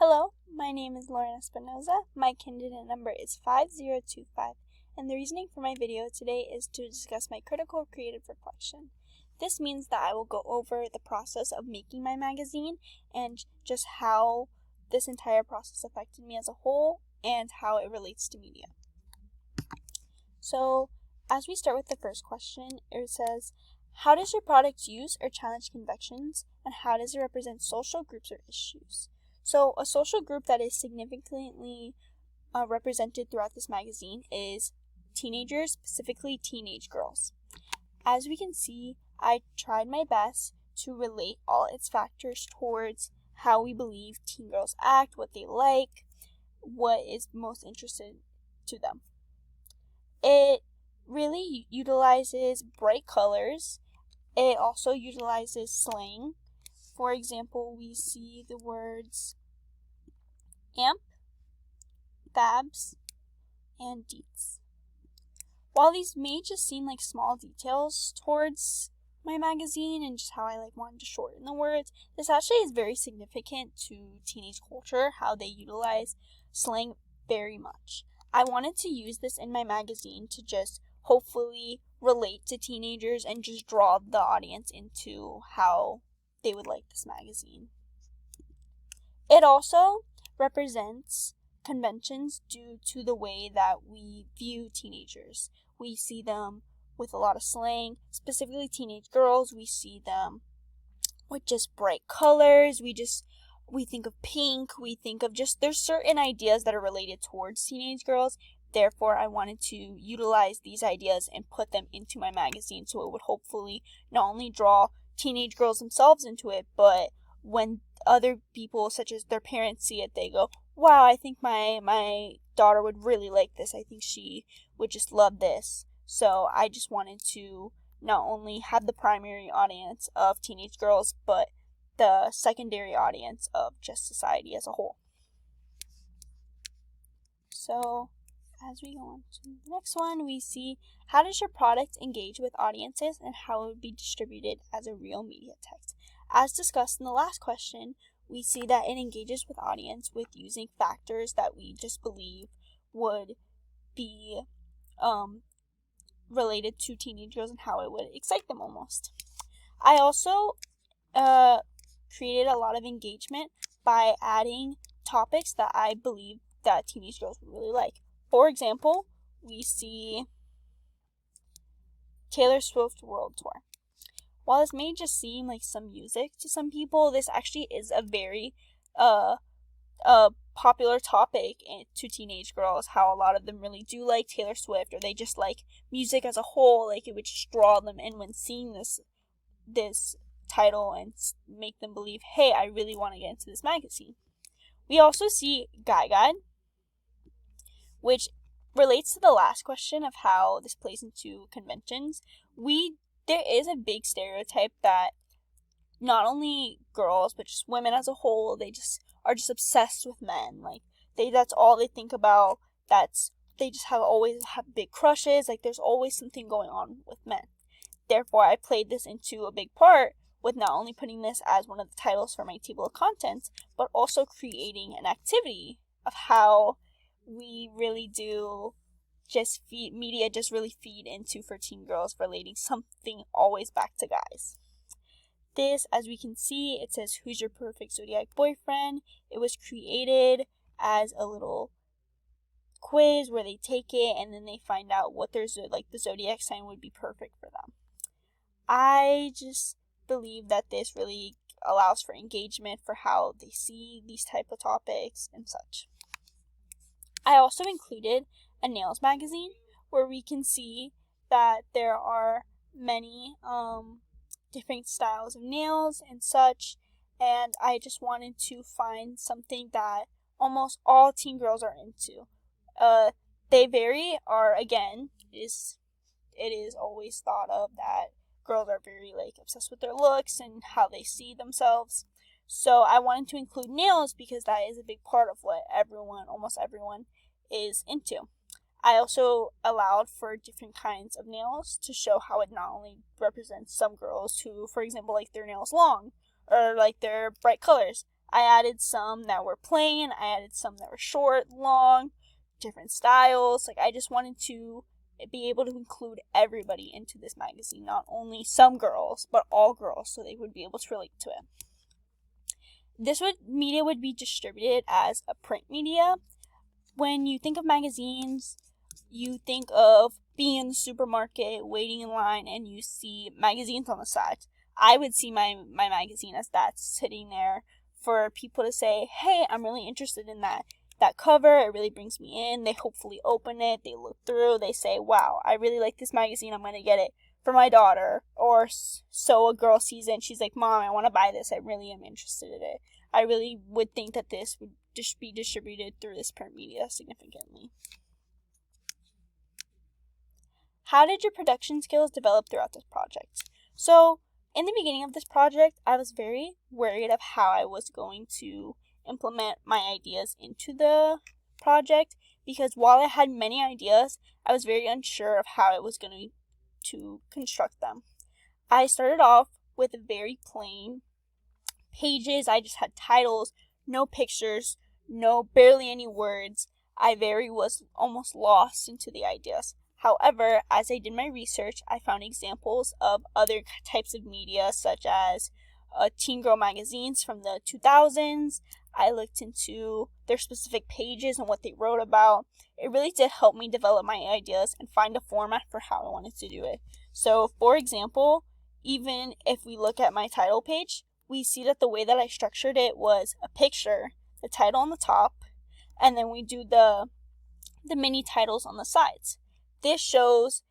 Hello, my name is Lauren Espinoza. My candidate number is 5025, and the reasoning for my video today is to discuss my critical creative reflection. This means that I will go over the process of making my magazine and just how this entire process affected me as a whole and how it relates to media. So, as we start with the first question, it says, how does your product use or challenge conventions, and how does it represent social groups or issues? So a social group that is significantly represented throughout this magazine is teenagers, specifically teenage girls. As we can see, I tried my best to relate all its factors towards how we believe teen girls act, what they like, what is most interested to them. It really utilizes bright colors. It also utilizes slang. For example, we see the words amp, fabs, and deets. While these may just seem like small details towards my magazine and just how I wanted to shorten the words, this actually is very significant to teenage culture, how they utilize slang very much. I wanted to use this in my magazine to just hopefully relate to teenagers and just draw the audience into how they would like this magazine. It also represents conventions due to the way that we view teenagers. We see them with a lot of slang, specifically teenage girls. We see them with just bright colors. We think of pink. We think of there's certain ideas that are related towards teenage girls. Therefore, I wanted to utilize these ideas and put them into my magazine so it would hopefully not only draw teenage girls themselves into it, but when other people, such as their parents, see it, they go, wow, I think my daughter would really like this. I think she would just love this. So I just wanted to not only have the primary audience of teenage girls, but the secondary audience of just society as a whole. So as we go on to the next one, we see how does your product engage with audiences and how it would be distributed as a real media text. As discussed in the last question, we see that it engages with audience with using factors that we just believe would be related to teenage girls and how it would excite them almost. I also created a lot of engagement by adding topics that I believe that teenage girls would really like. For example, we see Taylor Swift World Tour. While this may just seem like some music to some people, this actually is a very popular topic to teenage girls, how a lot of them really do like Taylor Swift, or they just like music as a whole, it would just draw them in when seeing this title and make them believe, hey, I really want to get into this magazine. We also see Guy Guide, which relates to the last question of how this plays into conventions. There is a big stereotype that not only girls, but just women as a whole, they just are just obsessed with men. That's all they think about. They just always have big crushes. There's always something going on with men. Therefore, I played this into a big part with not only putting this as one of the titles for my table of contents, but also creating an activity of how we really do media really feed into for teen girls, relating something always back to guys. This, as we can see, it says, who's your perfect zodiac boyfriend? It was created as a little quiz where they take it and then they find out what the zodiac sign would be perfect for them. I just believe that this really allows for engagement for how they see these type of topics and such. I also included a nails magazine where we can see that there are many different styles of nails and such, and I just wanted to find something that almost all teen girls are into. They vary, again, it is always thought of that girls are very obsessed with their looks and how they see themselves. So I wanted to include nails because that is a big part of what almost everyone is into. I also allowed for different kinds of nails to show how it not only represents some girls who, for example, like their nails long or like their bright colors. I added some that were plain, I added some that were short, long, different styles. Like, I just wanted to be able to include everybody into this magazine, not only some girls, but all girls, so they would be able to relate to it. Media would be distributed as a print media. When you think of magazines, you think of being in the supermarket, waiting in line, and you see magazines on the side. I would see my magazine as that, sitting there for people to say, hey, I'm really interested in that cover. It really brings me in. They hopefully open it, they look through, they say, wow, I really like this magazine, I'm going to get it for my daughter. Or so a girl sees it and she's like, Mom, I want to buy this, I really am interested in it. I really would think that this would just be distributed through this print media significantly. How did your production skills develop throughout this project? So, in the beginning of this project, I was very worried of how I was going to implement my ideas into the project, because while I had many ideas, I was very unsure of how I was going to construct them. I started off with very plain pages. I just had titles, no pictures, barely any words. I was almost lost into the ideas. However, as I did my research, I found examples of other types of media, such as teen girl magazines from the 2000s. I looked into their specific pages and what they wrote about. It really did help me develop my ideas and find a format for how I wanted to do it. So, for example, even if we look at my title page, we see that the way that I structured it was a picture, the title on the top, and then we do the mini titles on the sides. This shows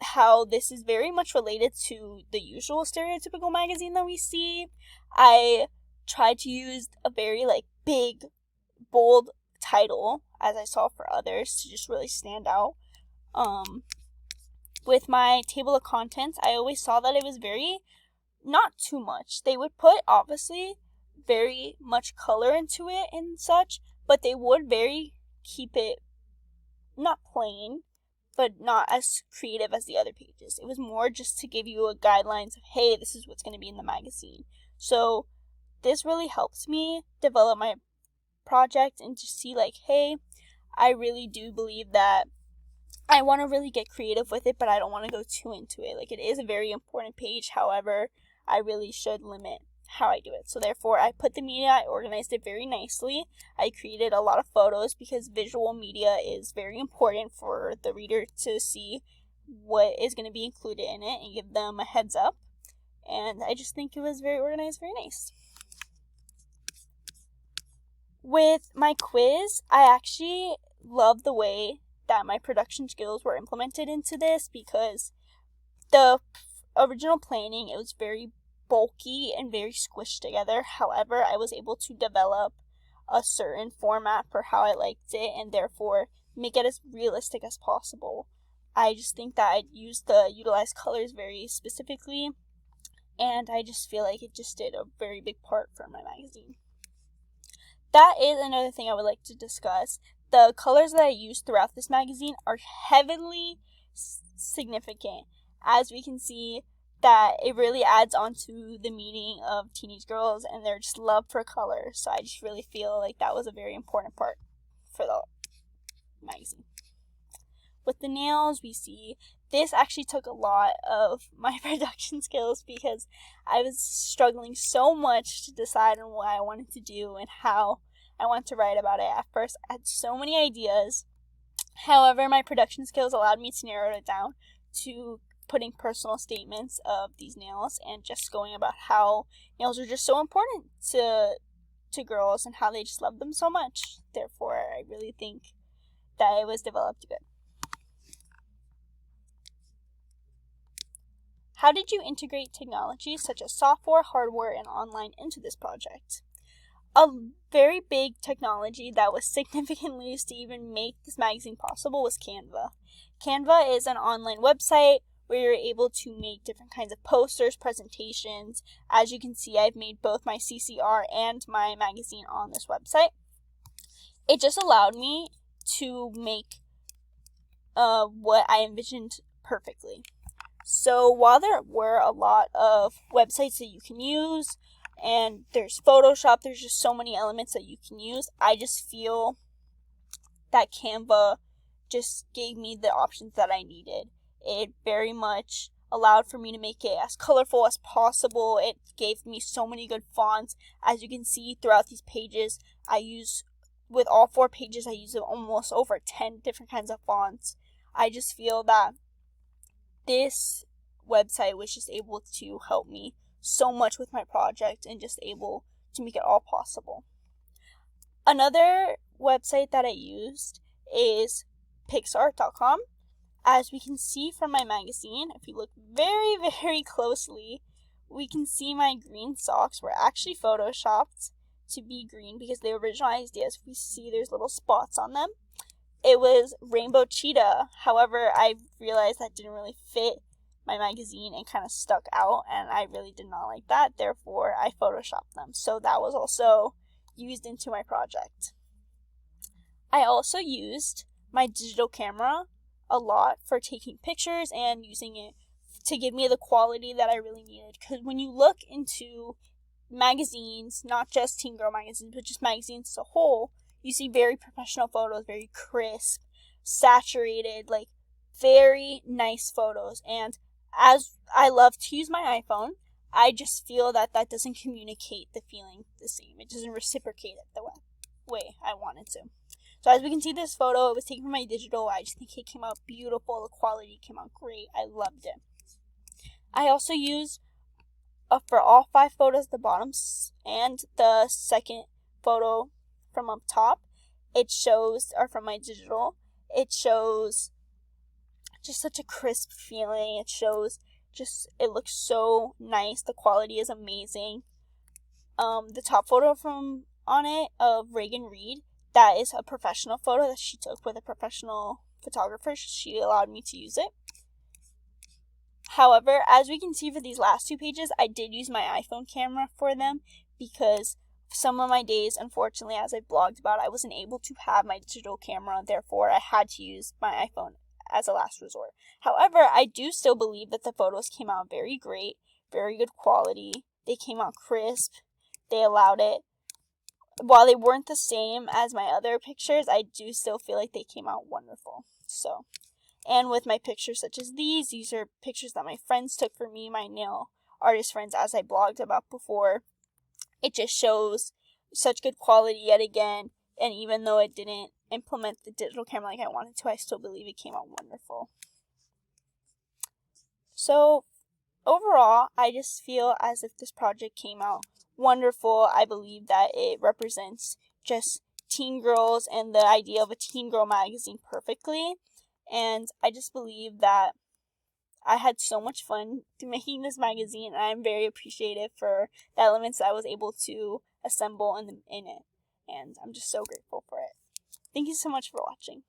how this is very much related to the usual stereotypical magazine that we see. I tried to use a very big, bold title, as I saw for others, to just really stand out. With my table of contents, I always saw that it was very, not too much. They would put, obviously, very much color into it and such, but they would keep it not plain, but not as creative as the other pages. It was more just to give you a guidelines of, hey, this is what's going to be in the magazine. So this really helps me develop my project and to see hey, I really do believe that I want to really get creative with it, but I don't want to go too into it. It is a very important page. However, I really should limit how I do it. So therefore, I put the media, I organized it very nicely. I created a lot of photos because visual media is very important for the reader to see what is going to be included in it and give them a heads up. And I just think it was very organized, very nice. With my quiz, I actually love the way that my production skills were implemented into this, because the original planning, it was very bulky and very squished together. However, I was able to develop a certain format for how I liked it and therefore make it as realistic as possible. I just think that I utilized colors very specifically, and I just feel like it just did a very big part for my magazine. That is another thing I would like to discuss. The colors that I used throughout this magazine are heavily significant. As we can see, that it really adds on to the meaning of teenage girls and their just love for color. So I just really feel like that was a very important part for the magazine. With the nails, we see this actually took a lot of my production skills, because I was struggling so much to decide on what I wanted to do and how I wanted to write about it. At first, I had so many ideas. However, my production skills allowed me to narrow it down to putting personal statements of these nails and just going about how nails are just so important to girls and how they just love them so much. Therefore, I really think that it was developed good. How did you integrate technologies such as software, hardware, and online into this project? A very big technology that was significantly used to even make this magazine possible was Canva. Canva is an online website where you're able to make different kinds of posters, presentations. As you can see, I've made both my CCR and my magazine on this website. It just allowed me to make what I envisioned perfectly. So while there were a lot of websites that you can use, and there's Photoshop. There's just so many elements that you can use. I just feel that Canva just gave me the options that I needed. It very much allowed for me to make it as colorful as possible. It gave me so many good fonts. As you can see throughout these pages, with all 4 pages, I use almost over 10 different kinds of fonts. I just feel that this website was just able to help me so much with my project and just able to make it all possible. Another website that I used is Pixart.com. As we can see from my magazine, if you look very, very closely, we can see my green socks were actually photoshopped to be green because the original ideas, if we see there's little spots on them, it was rainbow cheetah. However, I realized that didn't really fit my magazine and kind of stuck out, and I really did not like that. Therefore, I photoshopped them. So that was also used into my project. I also used my digital camera a lot for taking pictures and using it to give me the quality that I really needed. Because when you look into magazines, not just Teen Girl magazines, but just magazines as a whole, you see very professional photos, very crisp, saturated, like very nice photos. And as I love to use my iPhone, I just feel that doesn't communicate the feeling the same. It doesn't reciprocate it the way I want it to. So as we can see, this photo, it was taken from my digital. I just think it came out beautiful. The quality came out great. I loved it. I also used, for all 5 photos, the bottoms and the second photo from up top, from my digital, it shows just such a crisp feeling. It looks so nice. The quality is amazing. The top photo on it of Reagan Reed, that is a professional photo that she took with a professional photographer. She allowed me to use it. However, as we can see for these last 2 pages, I did use my iPhone camera for them because some of my days, unfortunately, as I blogged about, I wasn't able to have my digital camera. Therefore, I had to use my iPhone as a last resort. However, I do still believe that the photos came out very great, very good quality. They came out crisp. They allowed it. While they weren't the same as my other pictures, I do still feel like they came out wonderful. And with my pictures such as these are pictures that my friends took for me, my nail artist friends, as I blogged about before. It just shows such good quality yet again, and even though it didn't implement the digital camera like I wanted to, I still believe it came out wonderful. So overall, I just feel as if this project came out wonderful. I believe that it represents just teen girls and the idea of a teen girl magazine perfectly. And I just believe that I had so much fun making this magazine, and I'm very appreciative for the elements that I was able to assemble in it. And I'm just so grateful for it. Thank you so much for watching.